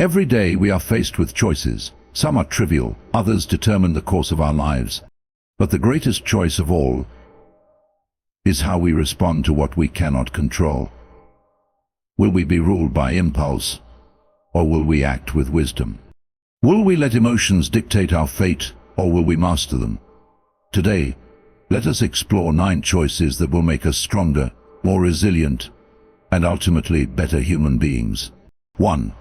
Every day we are faced with choices. Some are trivial, others determine the course of our lives. But the greatest choice of all is how we respond to what we cannot control. Will we be ruled by impulse, or will we act with wisdom? Will we let emotions dictate our fate, or will we master them? Today, let us explore 9 choices that will make us stronger, more resilient, and ultimately better human beings. 1.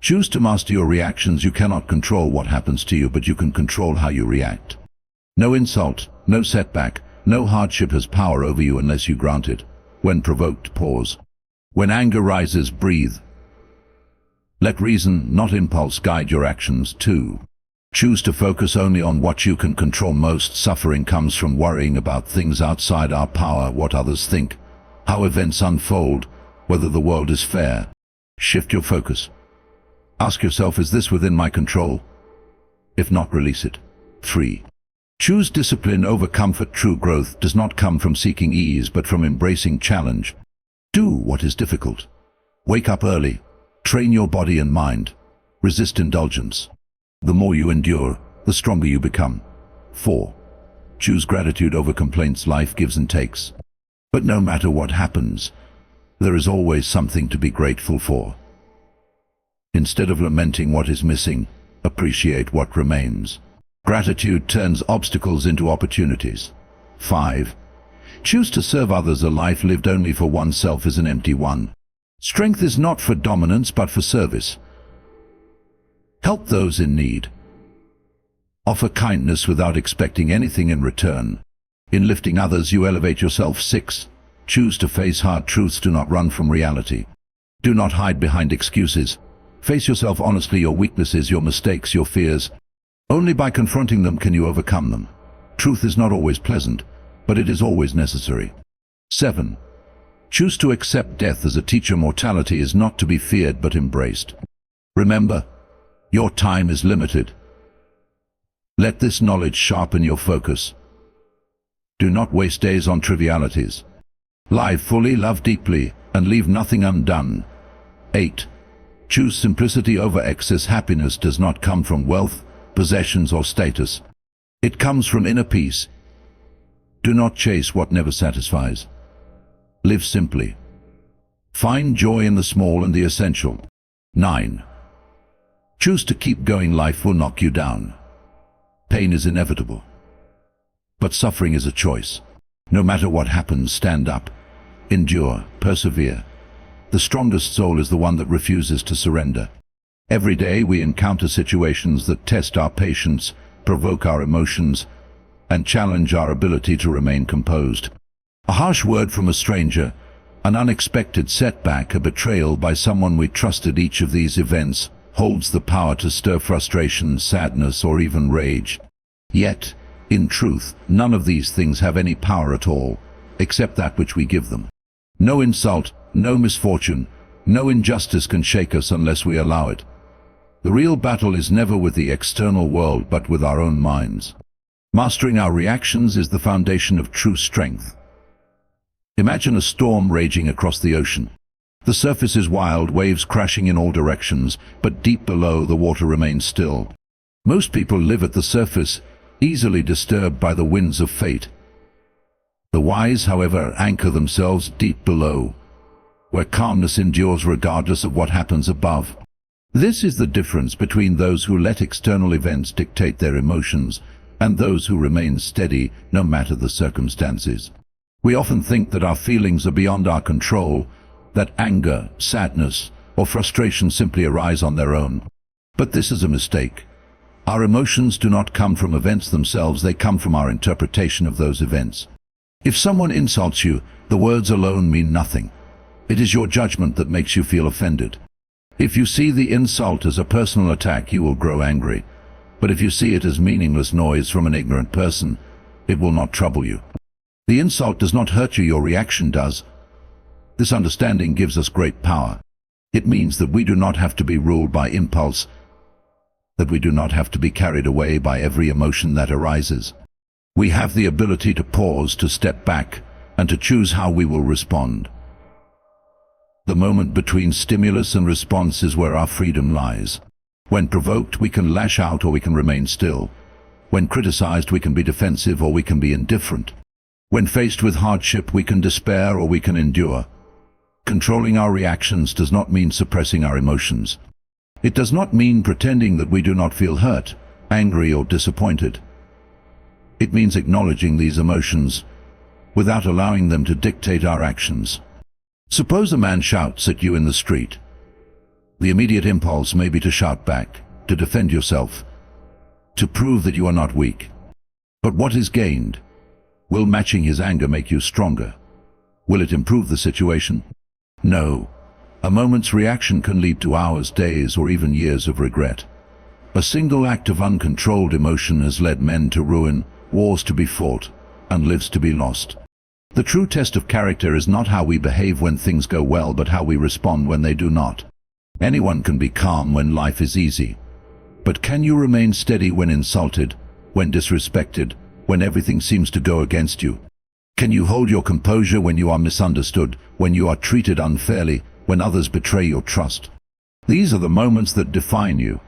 Choose to master your reactions. You cannot control what happens to you, but you can control how you react. No insult, no setback, no hardship has power over you unless you grant it. When provoked, pause. When anger rises, breathe. Let reason, not impulse, guide your actions. 2. Choose to focus only on what you can control. Most suffering comes from worrying about things outside our power, what others think, how events unfold, whether the world is fair. Shift your focus. Ask yourself, is this within my control? If not, release it. 3. Choose discipline over comfort. True growth does not come from seeking ease, but from embracing challenge. Do what is difficult. Wake up early. Train your body and mind. Resist indulgence. The more you endure, the stronger you become. 4. Choose gratitude over complaints. Life gives and takes. But no matter what happens, there is always something to be grateful for. Instead of lamenting what is missing, appreciate what remains. Gratitude turns obstacles into opportunities. 5. Choose to serve others. A life lived only for oneself is an empty one. Strength is not for dominance, but for service. Help those in need. Offer kindness without expecting anything in return. In lifting others, you elevate yourself. 6. Choose to face hard truths. Do not run from reality. Do not hide behind excuses. Face yourself honestly, your weaknesses, your mistakes, your fears. Only by confronting them can you overcome them. Truth is not always pleasant, but it is always necessary. 7. Choose to accept death as a teacher. Mortality is not to be feared but embraced. Remember, your time is limited. Let this knowledge sharpen your focus. Do not waste days on trivialities. Live fully, love deeply, and leave nothing undone. 8. Choose simplicity over excess. Happiness does not come from wealth, possessions, or status. It comes from inner peace. Do not chase what never satisfies. Live simply. Find joy in the small and the essential. 9. Choose to keep going. Life will knock you down. Pain is inevitable, but suffering is a choice. No matter what happens, stand up, endure, persevere. The strongest soul is the one that refuses to surrender. Every day we encounter situations that test our patience, provoke our emotions, and challenge our ability to remain composed. A harsh word from a stranger, an unexpected setback, a betrayal by someone we trusted. Each of these events holds the power to stir frustration, sadness, or even rage. Yet, in truth, none of these things have any power at all, except that which we give them. No insult, no misfortune, no injustice can shake us unless we allow it. The real battle is never with the external world, but with our own minds. Mastering our reactions is the foundation of true strength. Imagine a storm raging across the ocean. The surface is wild, waves crashing in all directions, but deep below the water remains still. Most people live at the surface, easily disturbed by the winds of fate. The wise, however, anchor themselves deep below, where calmness endures regardless of what happens above. This is the difference between those who let external events dictate their emotions and those who remain steady no matter the circumstances. We often think that our feelings are beyond our control, that anger, sadness, or frustration simply arise on their own. But this is a mistake. Our emotions do not come from events themselves, they come from our interpretation of those events. If someone insults you, the words alone mean nothing. It is your judgment that makes you feel offended. If you see the insult as a personal attack, you will grow angry. But if you see it as meaningless noise from an ignorant person, it will not trouble you. The insult does not hurt you, your reaction does. This understanding gives us great power. It means that we do not have to be ruled by impulse, that we do not have to be carried away by every emotion that arises. We have the ability to pause, to step back, and to choose how we will respond. The moment between stimulus and response is where our freedom lies. When provoked, we can lash out or we can remain still. When criticized, we can be defensive or we can be indifferent. When faced with hardship, we can despair or we can endure. Controlling our reactions does not mean suppressing our emotions. It does not mean pretending that we do not feel hurt, angry or disappointed. It means acknowledging these emotions without allowing them to dictate our actions. Suppose a man shouts at you in the street. The immediate impulse may be to shout back, to defend yourself, to prove that you are not weak. But what is gained? Will matching his anger make you stronger? Will it improve the situation? No. A moment's reaction can lead to hours, days, or even years of regret. A single act of uncontrolled emotion has led men to ruin, wars to be fought, and lives to be lost. The true test of character is not how we behave when things go well, but how we respond when they do not. Anyone can be calm when life is easy. But can you remain steady when insulted, when disrespected, when everything seems to go against you? Can you hold your composure when you are misunderstood, when you are treated unfairly, when others betray your trust? These are the moments that define you.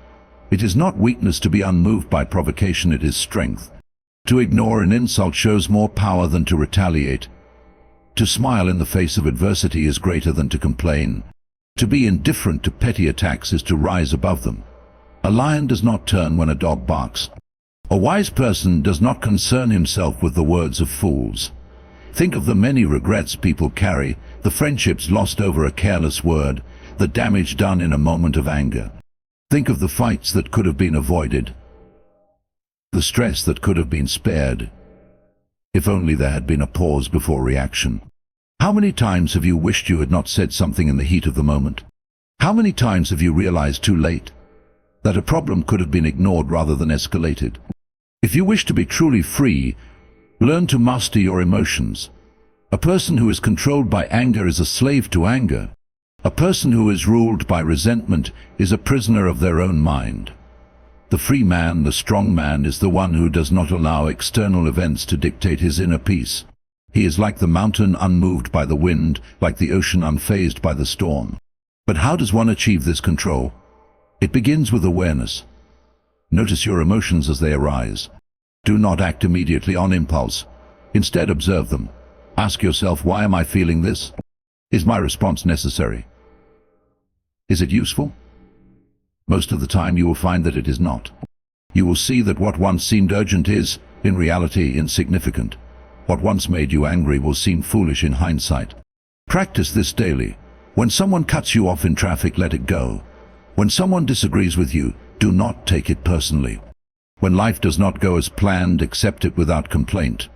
It is not weakness to be unmoved by provocation, it is strength. To ignore an insult shows more power than to retaliate. To smile in the face of adversity is greater than to complain. To be indifferent to petty attacks is to rise above them. A lion does not turn when a dog barks. A wise person does not concern himself with the words of fools. Think of the many regrets people carry, the friendships lost over a careless word, the damage done in a moment of anger. Think of the fights that could have been avoided, the stress that could have been spared, if only there had been a pause before reaction. How many times have you wished you had not said something in the heat of the moment? How many times have you realized too late that a problem could have been ignored rather than escalated? If you wish to be truly free, learn to master your emotions. A person who is controlled by anger is a slave to anger. A person who is ruled by resentment is a prisoner of their own mind. The free man, the strong man, is the one who does not allow external events to dictate his inner peace. He is like the mountain unmoved by the wind, like the ocean unfazed by the storm. But how does one achieve this control? It begins with awareness. Notice your emotions as they arise. Do not act immediately on impulse. Instead, observe them. Ask yourself, why am I feeling this? Is my response necessary? Is it useful? Most of the time you will find that it is not. You will see that what once seemed urgent is, in reality, insignificant. What once made you angry will seem foolish in hindsight. Practice this daily. When someone cuts you off in traffic, let it go. When someone disagrees with you, do not take it personally. When life does not go as planned, accept it without complaint.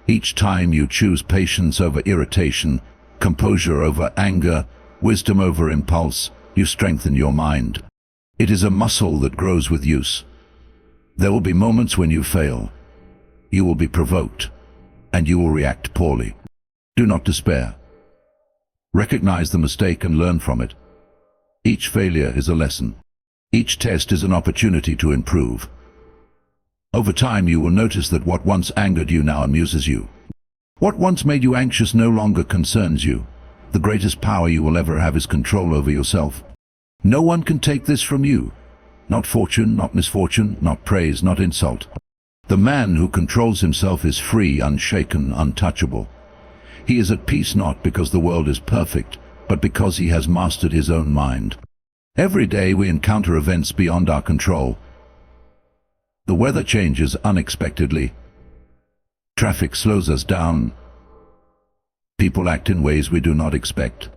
Each time you choose patience over irritation, composure over anger, wisdom over impulse, you strengthen your mind. It is a muscle that grows with use. There will be moments when you fail. You will be provoked, and you will react poorly. Do not despair. Recognize the mistake and learn from it. Each failure is a lesson. Each test is an opportunity to improve. Over time you will notice that what once angered you now amuses you. What once made you anxious no longer concerns you. The greatest power you will ever have is control over yourself. No one can take this from you. Not fortune, not misfortune, not praise, not insult. The man who controls himself is free, unshaken, untouchable. He is at peace not because the world is perfect, but because he has mastered his own mind. Every day we encounter events beyond our control. The weather changes unexpectedly. Traffic slows us down. People act in ways we do not expect.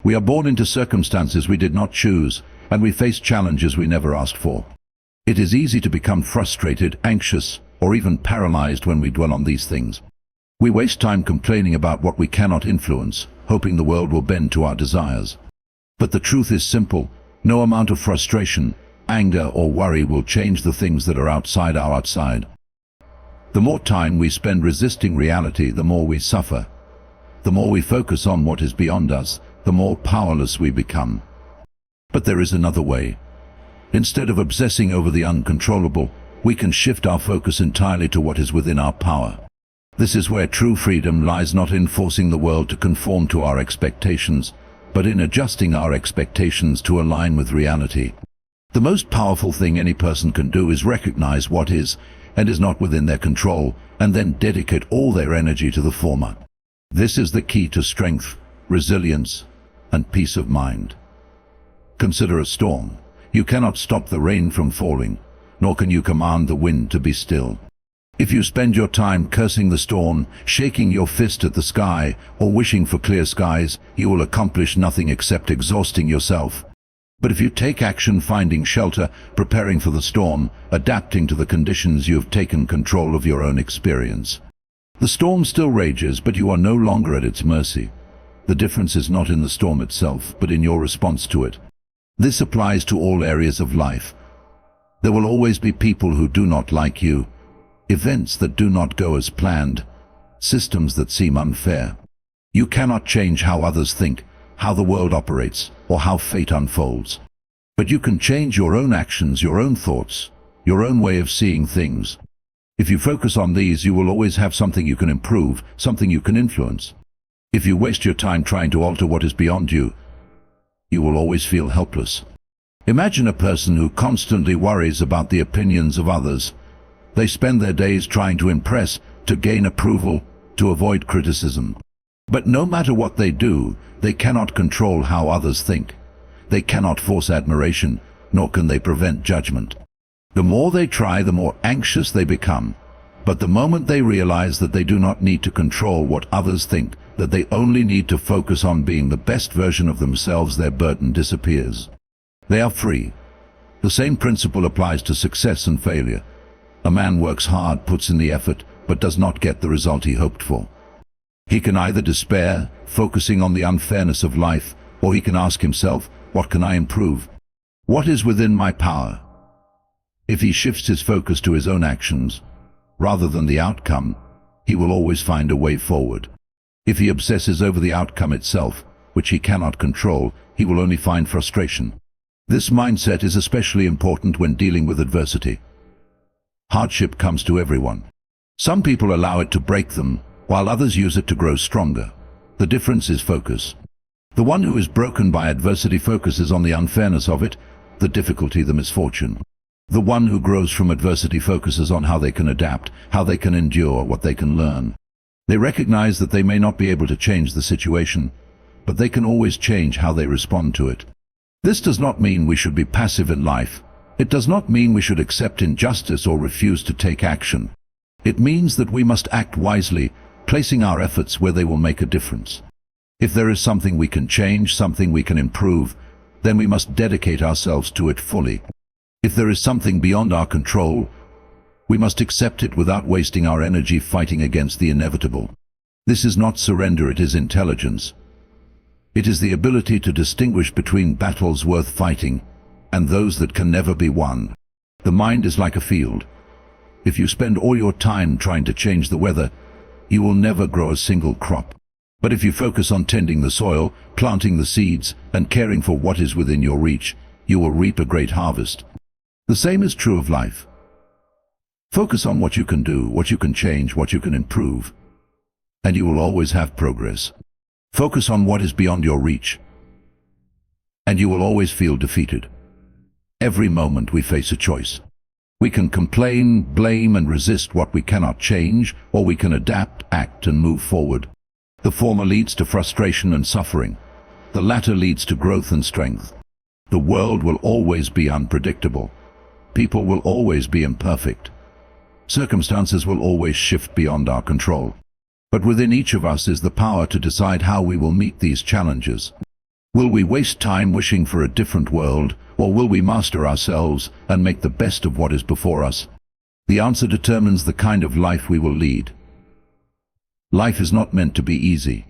We are born into circumstances we did not choose, and we face challenges we never asked for. It is easy to become frustrated, anxious, or even paralyzed when we dwell on these things. We waste time complaining about what we cannot influence, hoping the world will bend to our desires. But the truth is simple. No amount of frustration, anger, or worry will change the things that are outside our outside. The more time we spend resisting reality, the more we suffer. The more we focus on what is beyond us, the more powerless we become. But there is another way. Instead of obsessing over the uncontrollable, we can shift our focus entirely to what is within our power. This is where true freedom lies, not in forcing the world to conform to our expectations, but in adjusting our expectations to align with reality. The most powerful thing any person can do is recognize what is and is not within their control, and then dedicate all their energy to the former. This is the key to strength, resilience, and peace of mind. Consider a storm. You cannot stop the rain from falling, nor can you command the wind to be still. If you spend your time cursing the storm, shaking your fist at the sky, or wishing for clear skies, you will accomplish nothing except exhausting yourself. But if you take action, finding shelter, preparing for the storm, adapting to the conditions, you have taken control of your own experience. The storm still rages, but you are no longer at its mercy. The difference is not in the storm itself, but in your response to it. This applies to all areas of life. There will always be people who do not like you, events that do not go as planned, systems that seem unfair. You cannot change how others think, how the world operates, or how fate unfolds. But you can change your own actions, your own thoughts, your own way of seeing things. If you focus on these, you will always have something you can improve, something you can influence. If you waste your time trying to alter what is beyond you, you will always feel helpless. Imagine a person who constantly worries about the opinions of others. They spend their days trying to impress, to gain approval, to avoid criticism. But no matter what they do, they cannot control how others think. They cannot force admiration, nor can they prevent judgment. The more they try, the more anxious they become. But the moment they realize that they do not need to control what others think, that they only need to focus on being the best version of themselves, their burden disappears. They are free. The same principle applies to success and failure. A man works hard, puts in the effort, but does not get the result he hoped for. He can either despair, focusing on the unfairness of life, or he can ask himself, what can I improve? What is within my power? If he shifts his focus to his own actions, rather than the outcome, he will always find a way forward. If he obsesses over the outcome itself, which he cannot control, he will only find frustration. This mindset is especially important when dealing with adversity. Hardship comes to everyone. Some people allow it to break them, while others use it to grow stronger. The difference is focus. The one who is broken by adversity focuses on the unfairness of it, the difficulty, the misfortune. The one who grows from adversity focuses on how they can adapt, how they can endure, what they can learn. They recognize that they may not be able to change the situation, but they can always change how they respond to it. This does not mean we should be passive in life. It does not mean we should accept injustice or refuse to take action. It means that we must act wisely, placing our efforts where they will make a difference. If there is something we can change, something we can improve, then we must dedicate ourselves to it fully. If there is something beyond our control, we must accept it without wasting our energy fighting against the inevitable. This is not surrender, it is intelligence. It is the ability to distinguish between battles worth fighting and those that can never be won. The mind is like a field. If you spend all your time trying to change the weather, you will never grow a single crop. But if you focus on tending the soil, planting the seeds, and caring for what is within your reach, you will reap a great harvest. The same is true of life. Focus on what you can do, what you can change, what you can improve, and you will always have progress. Focus on what is beyond your reach, and you will always feel defeated. Every moment we face a choice. We can complain, blame, and resist what we cannot change, or we can adapt, act, and move forward. The former leads to frustration and suffering. The latter leads to growth and strength. The world will always be unpredictable. People will always be imperfect. Circumstances will always shift beyond our control. But within each of us is the power to decide how we will meet these challenges. Will we waste time wishing for a different world, or will we master ourselves and make the best of what is before us? The answer determines the kind of life we will lead. Life is not meant to be easy.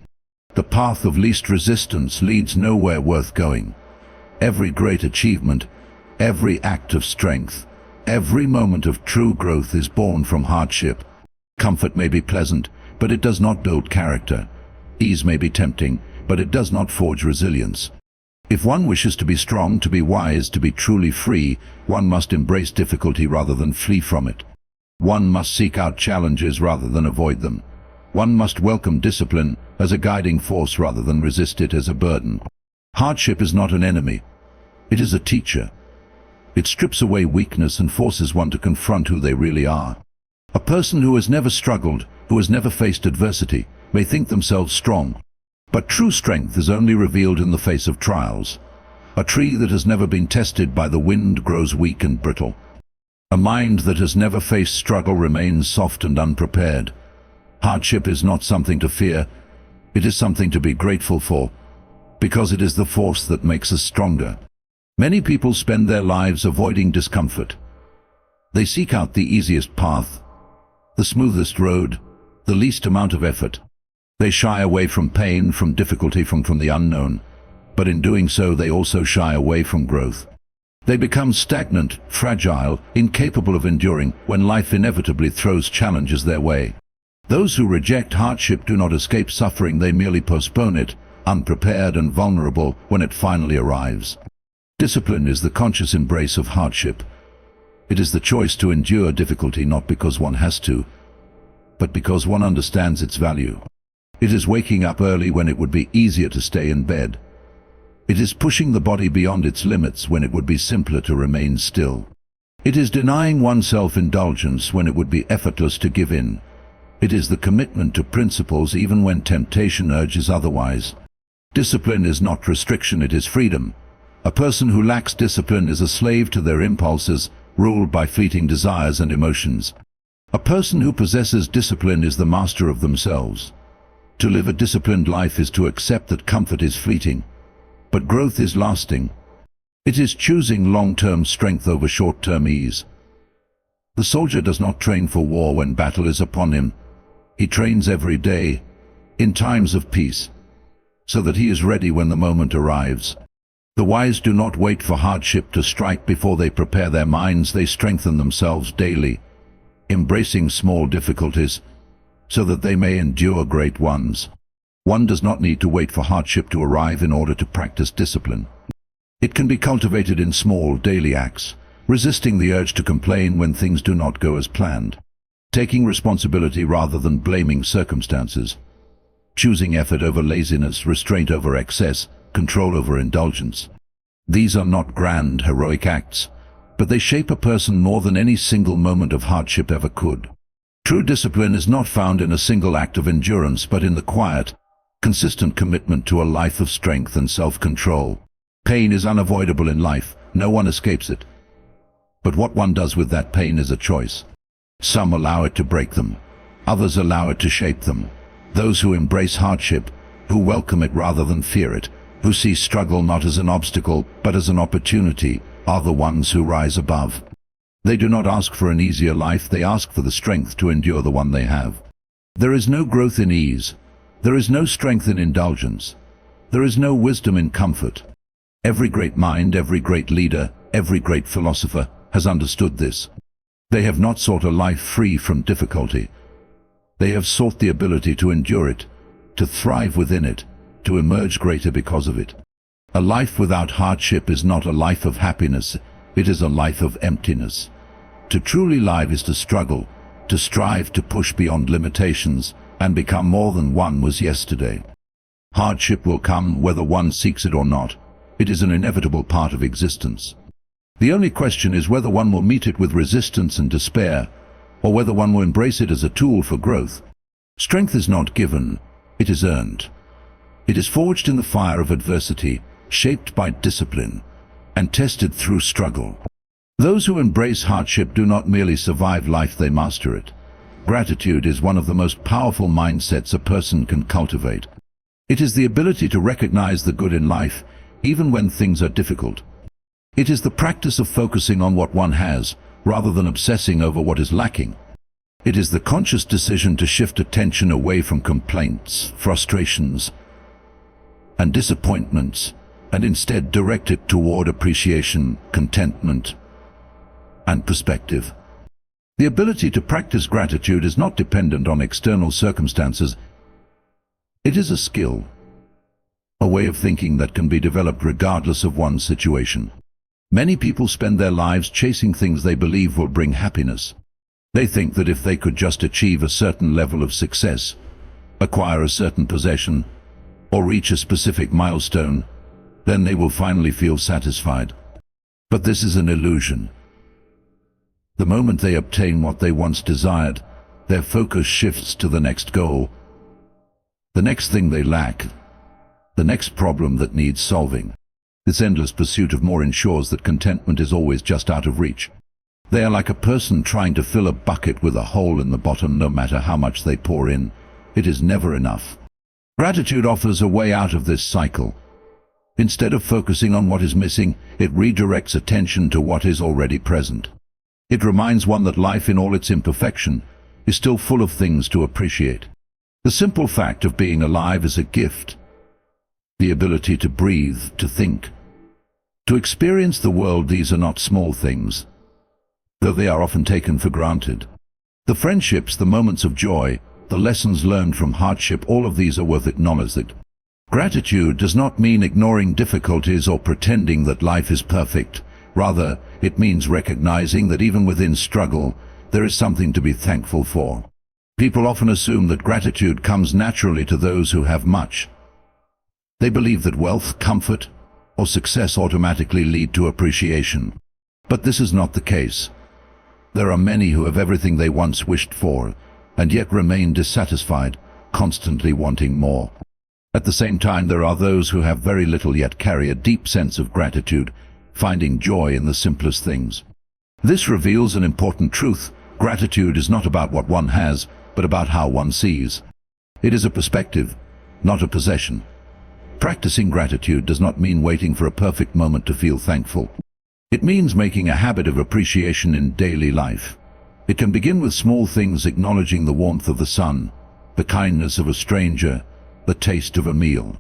The path of least resistance leads nowhere worth going. Every great achievement, every act of strength, every moment of true growth is born from hardship. Comfort may be pleasant, but it does not build character. Ease may be tempting, but it does not forge resilience. If one wishes to be strong, to be wise, to be truly free, one must embrace difficulty rather than flee from it. One must seek out challenges rather than avoid them. One must welcome discipline as a guiding force rather than resist it as a burden. Hardship is not an enemy. It is a teacher. It strips away weakness and forces one to confront who they really are. A person who has never struggled, who has never faced adversity, may think themselves strong. But true strength is only revealed in the face of trials. A tree that has never been tested by the wind grows weak and brittle. A mind that has never faced struggle remains soft and unprepared. Hardship is not something to fear. It is something to be grateful for, because it is the force that makes us stronger. Many people spend their lives avoiding discomfort. They seek out the easiest path, the smoothest road, the least amount of effort. They shy away from pain, from difficulty, from the unknown. But in doing so, they also shy away from growth. They become stagnant, fragile, incapable of enduring when life inevitably throws challenges their way. Those who reject hardship do not escape suffering, they merely postpone it, unprepared and vulnerable when it finally arrives. Discipline is the conscious embrace of hardship. It is the choice to endure difficulty not because one has to, but because one understands its value. It is waking up early when it would be easier to stay in bed. It is pushing the body beyond its limits when it would be simpler to remain still. It is denying oneself indulgence when it would be effortless to give in. It is the commitment to principles even when temptation urges otherwise. Discipline is not restriction, it is freedom. A person who lacks discipline is a slave to their impulses, ruled by fleeting desires and emotions. A person who possesses discipline is the master of themselves. To live a disciplined life is to accept that comfort is fleeting, but growth is lasting. It is choosing long-term strength over short-term ease. The soldier does not train for war when battle is upon him. He trains every day, in times of peace, so that he is ready when the moment arrives. The wise do not wait for hardship to strike before they prepare their minds. They strengthen themselves daily, embracing small difficulties, so that they may endure great ones. One does not need to wait for hardship to arrive in order to practice discipline. It can be cultivated in small, daily acts, resisting the urge to complain when things do not go as planned, taking responsibility rather than blaming circumstances, choosing effort over laziness, restraint over excess, control over indulgence. These are not grand, heroic acts, but they shape a person more than any single moment of hardship ever could. True discipline is not found in a single act of endurance, but in the quiet, consistent commitment to a life of strength and self-control. Pain is unavoidable in life, no one escapes it. But what one does with that pain is a choice. Some allow it to break them, others allow it to shape them. Those who embrace hardship, who welcome it rather than fear it, who see struggle not as an obstacle but as an opportunity, are the ones who rise above. They do not ask for an easier life, they ask for the strength to endure the one they have. There is no growth in ease. There is no strength in indulgence. There is no wisdom in comfort. Every great mind, every great leader, every great philosopher has understood this. They have not sought a life free from difficulty. They have sought the ability to endure it, to thrive within it, to emerge greater because of it. A life without hardship is not a life of happiness, it is a life of emptiness. To truly live is to struggle, to strive to push beyond limitations, and become more than one was yesterday. Hardship will come whether one seeks it or not. It is an inevitable part of existence. The only question is whether one will meet it with resistance and despair, or whether one will embrace it as a tool for growth. Strength is not given, it is earned. It is forged in the fire of adversity, shaped by discipline, and tested through struggle. Those who embrace hardship do not merely survive life, they master it. Gratitude is one of the most powerful mindsets a person can cultivate. It is the ability to recognize the good in life, even when things are difficult. It is the practice of focusing on what one has, rather than obsessing over what is lacking. It is the conscious decision to shift attention away from complaints, frustrations, and disappointments, and instead direct it toward appreciation, contentment, and perspective. The ability to practice gratitude is not dependent on external circumstances. It is a skill, a way of thinking that can be developed regardless of one's situation. Many people spend their lives chasing things they believe will bring happiness. They think that if they could just achieve a certain level of success, acquire a certain possession, or reach a specific milestone, Then they will finally feel satisfied. But this is an illusion. The moment they obtain what they once desired, their focus shifts to the next goal, the next thing they lack, the next problem that needs solving. This endless pursuit of more ensures that contentment is always just out of reach. They are like a person trying to fill a bucket with a hole in the bottom. No matter how much they pour in, it is never enough. Gratitude offers a way out of this cycle. Instead of focusing on what is missing, it redirects attention to what is already present. It reminds one that life, in all its imperfection, is still full of things to appreciate. The simple fact of being alive is a gift. The ability to breathe, to think, to experience the world, these are not small things, though they are often taken for granted. The friendships, the moments of joy, the lessons learned from hardship, all of these are worth acknowledging. Gratitude does not mean ignoring difficulties or pretending that life is perfect. Rather, it means recognizing that even within struggle, there is something to be thankful for. People often assume that gratitude comes naturally to those who have much. They believe that wealth, comfort, or success automatically lead to appreciation. But this is not the case. There are many who have everything they once wished for, and yet remain dissatisfied, constantly wanting more. At the same time, there are those who have very little yet carry a deep sense of gratitude, finding joy in the simplest things. This reveals an important truth. Gratitude is not about what one has, but about how one sees. It is a perspective, not a possession. Practicing gratitude does not mean waiting for a perfect moment to feel thankful. It means making a habit of appreciation in daily life. It can begin with small things, acknowledging the warmth of the sun, the kindness of a stranger, the taste of a meal.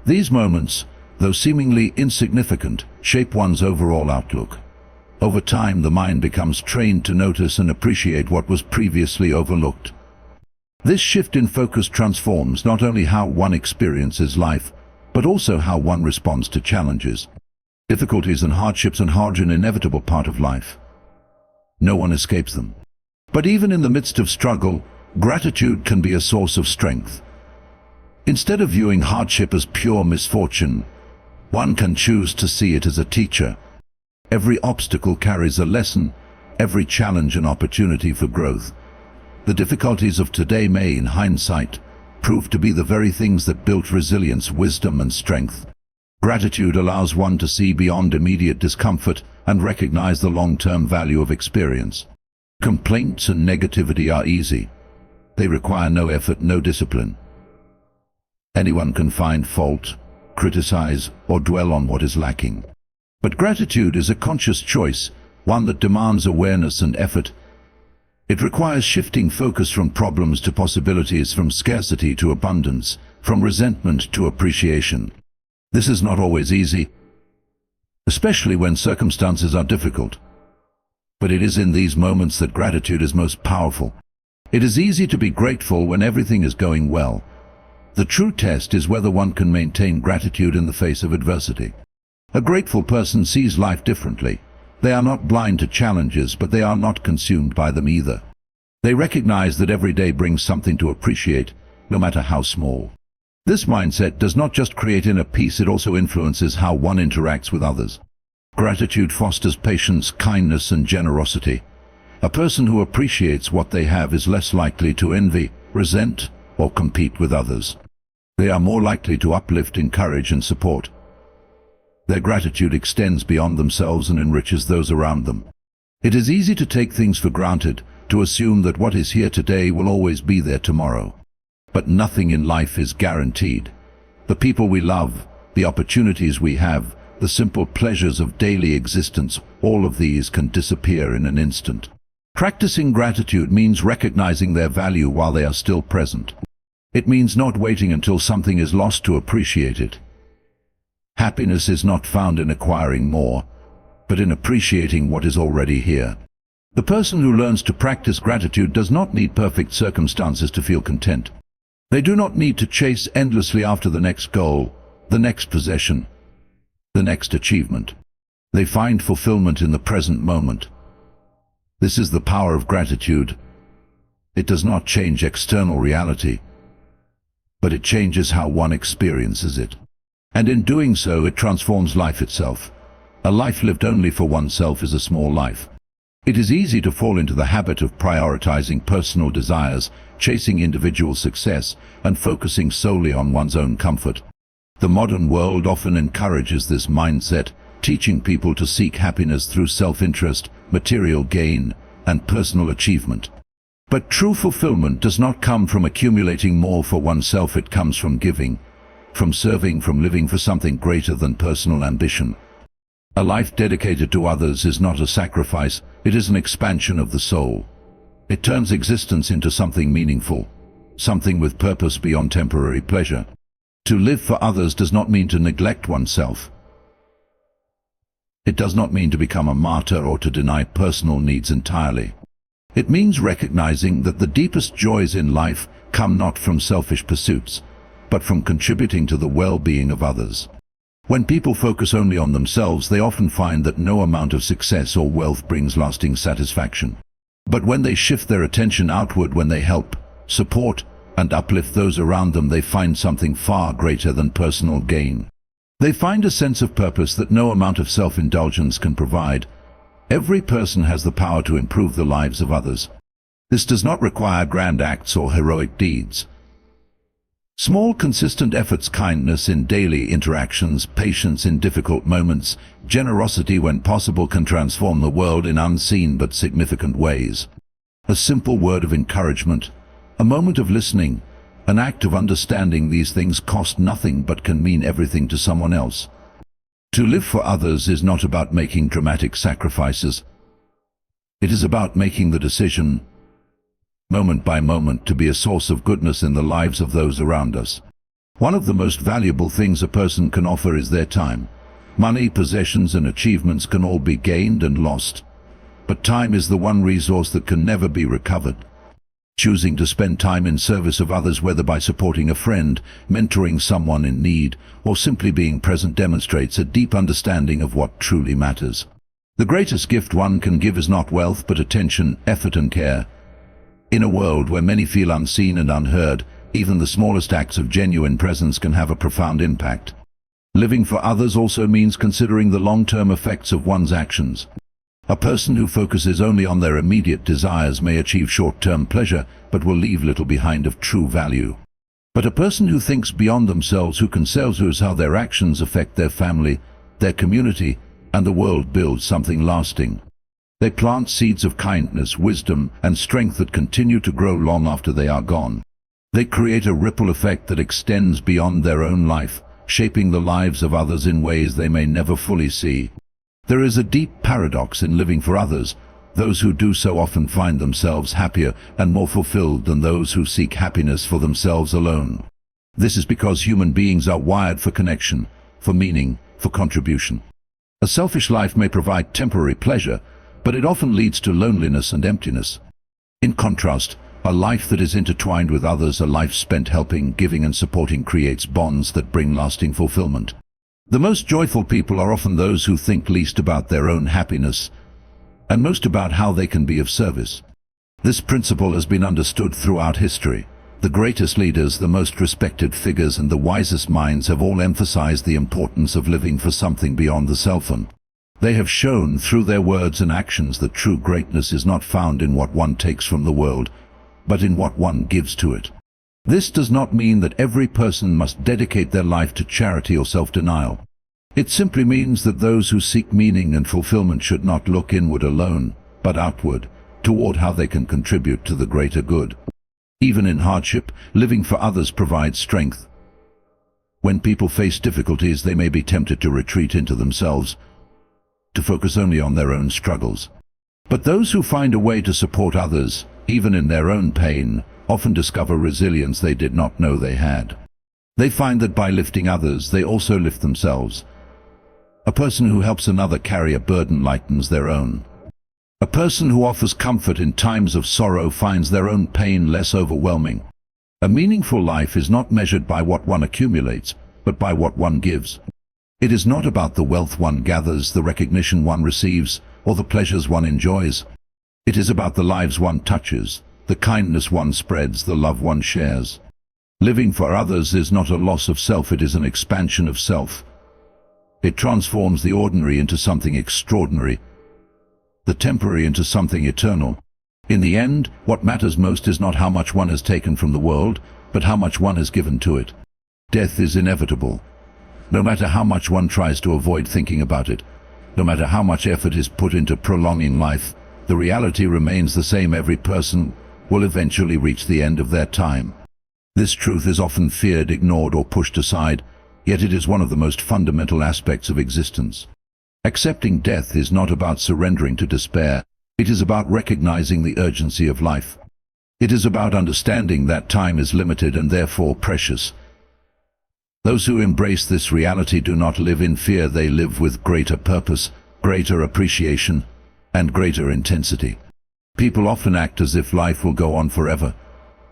These moments, though seemingly insignificant, shape one's overall outlook. Over time, the mind becomes trained to notice and appreciate what was previously overlooked. This shift in focus transforms not only how one experiences life, but also how one responds to challenges. Difficulties and hardships are an inevitable part of life. No one escapes them. But even in the midst of struggle, gratitude can be a source of strength. Instead of viewing hardship as pure misfortune, one can choose to see it as a teacher. Every obstacle carries a lesson, every challenge an opportunity for growth. The difficulties of today may, in hindsight, prove to be the very things that built resilience, wisdom, and strength. Gratitude allows one to see beyond immediate discomfort and recognize the long-term value of experience. Complaints and negativity are easy. They require no effort, no discipline. Anyone can find fault, criticize, or dwell on what is lacking. But gratitude is a conscious choice, one that demands awareness and effort. It requires shifting focus from problems to possibilities, from scarcity to abundance, from resentment to appreciation. This is not always easy, especially when circumstances are difficult. But it is in these moments that gratitude is most powerful. It is easy to be grateful when everything is going well. The true test is whether one can maintain gratitude in the face of adversity. A grateful person sees life differently. They are not blind to challenges, but they are not consumed by them either. They recognize that every day brings something to appreciate, no matter how small. This mindset does not just create inner peace, it also influences how one interacts with others. Gratitude fosters patience, kindness, and generosity. A person who appreciates what they have is less likely to envy, resent, or compete with others. They are more likely to uplift, encourage, and support. Their gratitude extends beyond themselves and enriches those around them. It is easy to take things for granted, to assume that what is here today will always be there tomorrow. But nothing in life is guaranteed. The people we love, the opportunities we have, the simple pleasures of daily existence, all of these can disappear in an instant. Practicing gratitude means recognizing their value while they are still present. It means not waiting until something is lost to appreciate it. Happiness is not found in acquiring more, but in appreciating what is already here. The person who learns to practice gratitude does not need perfect circumstances to feel content. They do not need to chase endlessly after the next goal, the next possession, the next achievement. They find fulfillment in the present moment. This is the power of gratitude. It does not change external reality, but it changes how one experiences it. And in doing so, it transforms life itself. A life lived only for oneself is a small life. It is easy to fall into the habit of prioritizing personal desires, chasing individual success, and focusing solely on one's own comfort. The modern world often encourages this mindset, teaching people to seek happiness through self-interest, material gain, and personal achievement. But true fulfillment does not come from accumulating more for oneself. It comes from giving, from serving, from living for something greater than personal ambition. A life dedicated to others is not a sacrifice, it is an expansion of the soul. It turns existence into something meaningful, something with purpose beyond temporary pleasure. To live for others does not mean to neglect oneself. It does not mean to become a martyr or to deny personal needs entirely. It means recognizing that the deepest joys in life come not from selfish pursuits, but from contributing to the well-being of others. When people focus only on themselves, they often find that no amount of success or wealth brings lasting satisfaction. But when they shift their attention outward, when they help, support, and uplift those around them, they find something far greater than personal gain. They find a sense of purpose that no amount of self-indulgence can provide. Every person has the power to improve the lives of others. This does not require grand acts or heroic deeds. Small, consistent efforts, kindness in daily interactions, patience in difficult moments, generosity when possible can transform the world in unseen but significant ways. A simple word of encouragement, a moment of listening, an act of understanding, these things cost nothing but can mean everything to someone else. To live for others is not about making dramatic sacrifices. It is about making the decision, moment by moment, to be a source of goodness in the lives of those around us. One of the most valuable things a person can offer is their time. Money, possessions, and achievements can all be gained and lost, but time is the one resource that can never be recovered. Choosing to spend time in service of others, whether by supporting a friend, mentoring someone in need, or simply being present, demonstrates a deep understanding of what truly matters. The greatest gift one can give is not wealth, but attention, effort, and care. In a world where many feel unseen and unheard, even the smallest acts of genuine presence can have a profound impact. Living for others also means considering the long-term effects of one's actions. A person who focuses only on their immediate desires may achieve short-term pleasure, but will leave little behind of true value. But a person who thinks beyond themselves, who considers how their actions affect their family, their community, and the world, builds something lasting. They plant seeds of kindness, wisdom, and strength that continue to grow long after they are gone. They create a ripple effect that extends beyond their own life, shaping the lives of others in ways they may never fully see. There is a deep paradox in living for others. Those who do so often find themselves happier and more fulfilled than those who seek happiness for themselves alone. This is because human beings are wired for connection, for meaning, for contribution. A selfish life may provide temporary pleasure, but it often leads to loneliness and emptiness. In contrast, a life that is intertwined with others, a life spent helping, giving, and supporting, creates bonds that bring lasting fulfillment. The most joyful people are often those who think least about their own happiness and most about how they can be of service. This principle has been understood throughout history. The greatest leaders, the most respected figures, and the wisest minds have all emphasized the importance of living for something beyond the self. They have shown through their words and actions that true greatness is not found in what one takes from the world, but in what one gives to it. This does not mean that every person must dedicate their life to charity or self-denial. It simply means that those who seek meaning and fulfillment should not look inward alone, but outward, toward how they can contribute to the greater good. Even in hardship, living for others provides strength. When people face difficulties, they may be tempted to retreat into themselves, to focus only on their own struggles. But those who find a way to support others, even in their own pain, often discover resilience they did not know they had. They find that by lifting others, they also lift themselves. A person who helps another carry a burden lightens their own. A person who offers comfort in times of sorrow finds their own pain less overwhelming. A meaningful life is not measured by what one accumulates, but by what one gives. It is not about the wealth one gathers, the recognition one receives, or the pleasures one enjoys. It is about the lives one touches, the kindness one spreads, the love one shares. Living for others is not a loss of self, it is an expansion of self. It transforms the ordinary into something extraordinary, the temporary into something eternal. In the end, what matters most is not how much one has taken from the world, but how much one has given to it. Death is inevitable. No matter how much one tries to avoid thinking about it, no matter how much effort is put into prolonging life, the reality remains the same. Every person will eventually reach the end of their time. This truth is often feared, ignored, or pushed aside, yet it is one of the most fundamental aspects of existence. Accepting death is not about surrendering to despair. It is about recognizing the urgency of life. It is about understanding that time is limited and therefore precious. Those who embrace this reality do not live in fear, they live with greater purpose, greater appreciation, and greater intensity. People often act as if life will go on forever.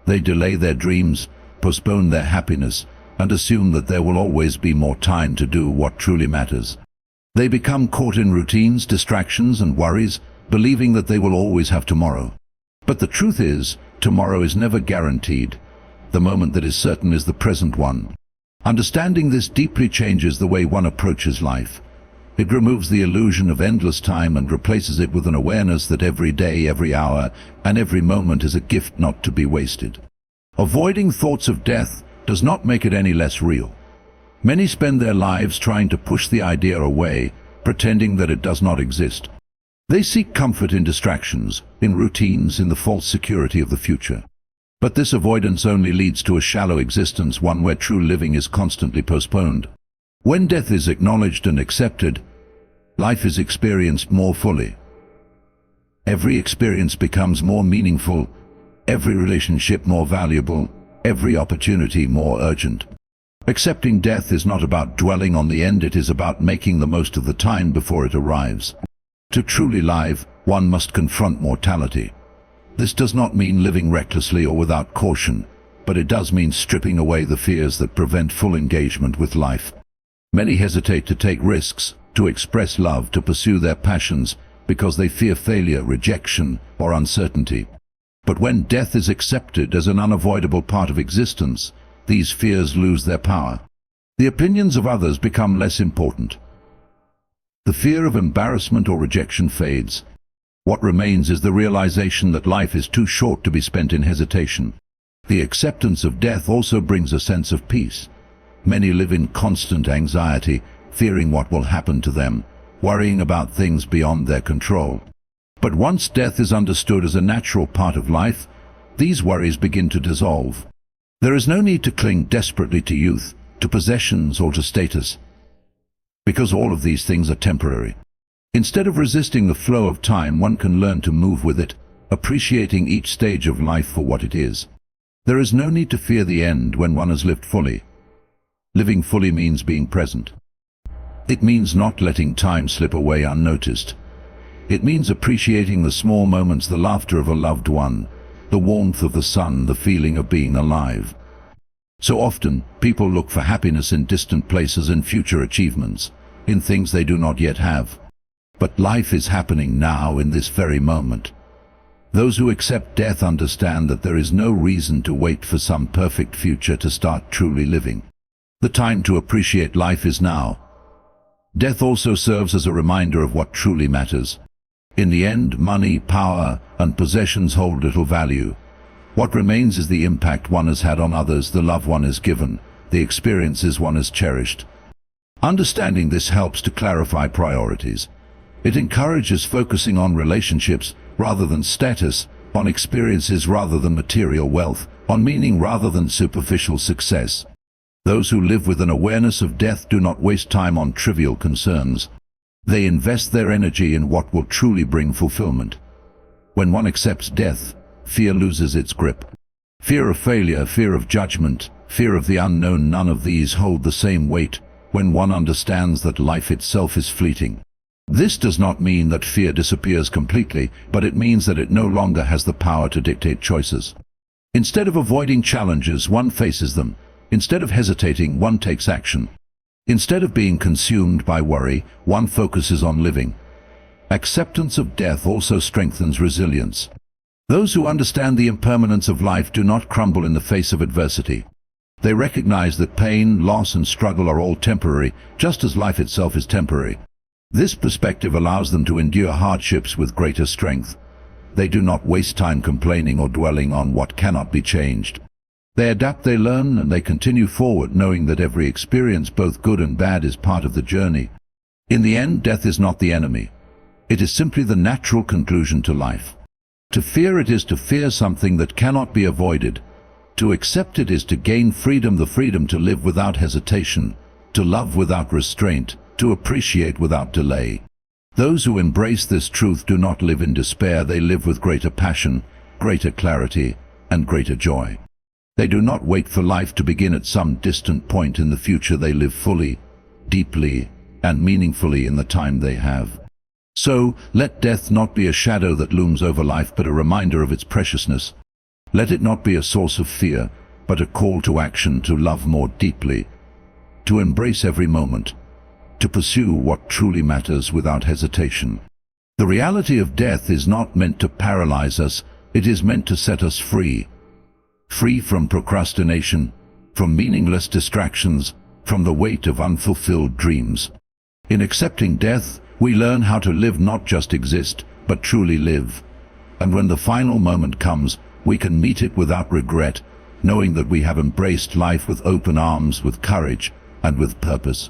They delay their dreams, postpone their happiness, and assume that there will always be more time to do what truly matters. They become caught in routines, distractions, and worries, believing that they will always have tomorrow. But the truth is, tomorrow is never guaranteed. The moment that is certain is the present one. Understanding this deeply changes the way one approaches life. It removes the illusion of endless time and replaces it with an awareness that every day, every hour, and every moment is a gift not to be wasted. Avoiding thoughts of death does not make it any less real. Many spend their lives trying to push the idea away, pretending that it does not exist. They seek comfort in distractions, in routines, in the false security of the future. But this avoidance only leads to a shallow existence, one where true living is constantly postponed. When death is acknowledged and accepted, life is experienced more fully. Every experience becomes more meaningful, every relationship more valuable, every opportunity more urgent. Accepting death is not about dwelling on the end, it is about making the most of the time before it arrives. To truly live, one must confront mortality. This does not mean living recklessly or without caution, but it does mean stripping away the fears that prevent full engagement with life. Many hesitate to take risks, to express love, to pursue their passions, because they fear failure, rejection, or uncertainty. But when death is accepted as an unavoidable part of existence, these fears lose their power. The opinions of others become less important. The fear of embarrassment or rejection fades. What remains is the realization that life is too short to be spent in hesitation. The acceptance of death also brings a sense of peace. Many live in constant anxiety, fearing what will happen to them, worrying about things beyond their control. But once death is understood as a natural part of life, these worries begin to dissolve. There is no need to cling desperately to youth, to possessions, or to status, because all of these things are temporary. Instead of resisting the flow of time, one can learn to move with it, appreciating each stage of life for what it is. There is no need to fear the end when one has lived fully. Living fully means being present. It means not letting time slip away unnoticed. It means appreciating the small moments, the laughter of a loved one, the warmth of the sun, the feeling of being alive. So often, people look for happiness in distant places, in future achievements, in things they do not yet have. But life is happening now, in this very moment. Those who accept death understand that there is no reason to wait for some perfect future to start truly living. The time to appreciate life is now. Death also serves as a reminder of what truly matters. In the end, money, power, and possessions hold little value. What remains is the impact one has had on others, the love one has given, the experiences one has cherished. Understanding this helps to clarify priorities. It encourages focusing on relationships rather than status, on experiences rather than material wealth, on meaning rather than superficial success. Those who live with an awareness of death do not waste time on trivial concerns. They invest their energy in what will truly bring fulfillment. When one accepts death, fear loses its grip. Fear of failure, fear of judgment, fear of the unknown, none of these hold the same weight when one understands that life itself is fleeting. This does not mean that fear disappears completely, but it means that it no longer has the power to dictate choices. Instead of avoiding challenges, one faces them. Instead of hesitating, one takes action. Instead of being consumed by worry, one focuses on living. Acceptance of death also strengthens resilience. Those who understand the impermanence of life do not crumble in the face of adversity. They recognize that pain, loss, and struggle are all temporary, just as life itself is temporary. This perspective allows them to endure hardships with greater strength. They do not waste time complaining or dwelling on what cannot be changed. They adapt, they learn, and they continue forward, knowing that every experience, both good and bad, is part of the journey. In the end, death is not the enemy. It is simply the natural conclusion to life. To fear it is to fear something that cannot be avoided. To accept it is to gain freedom, the freedom to live without hesitation, to love without restraint, to appreciate without delay. Those who embrace this truth do not live in despair, they live with greater passion, greater clarity, and greater joy. They do not wait for life to begin at some distant point in the future. They live fully, deeply, and meaningfully in the time they have. So, let death not be a shadow that looms over life, but a reminder of its preciousness. Let it not be a source of fear, but a call to action, to love more deeply, to embrace every moment, to pursue what truly matters without hesitation. The reality of death is not meant to paralyze us, it is meant to set us free. Free from procrastination, from meaningless distractions, from the weight of unfulfilled dreams. In accepting death, we learn how to live, not just exist, but truly live. And when the final moment comes, we can meet it without regret, knowing that we have embraced life with open arms, with courage, and with purpose.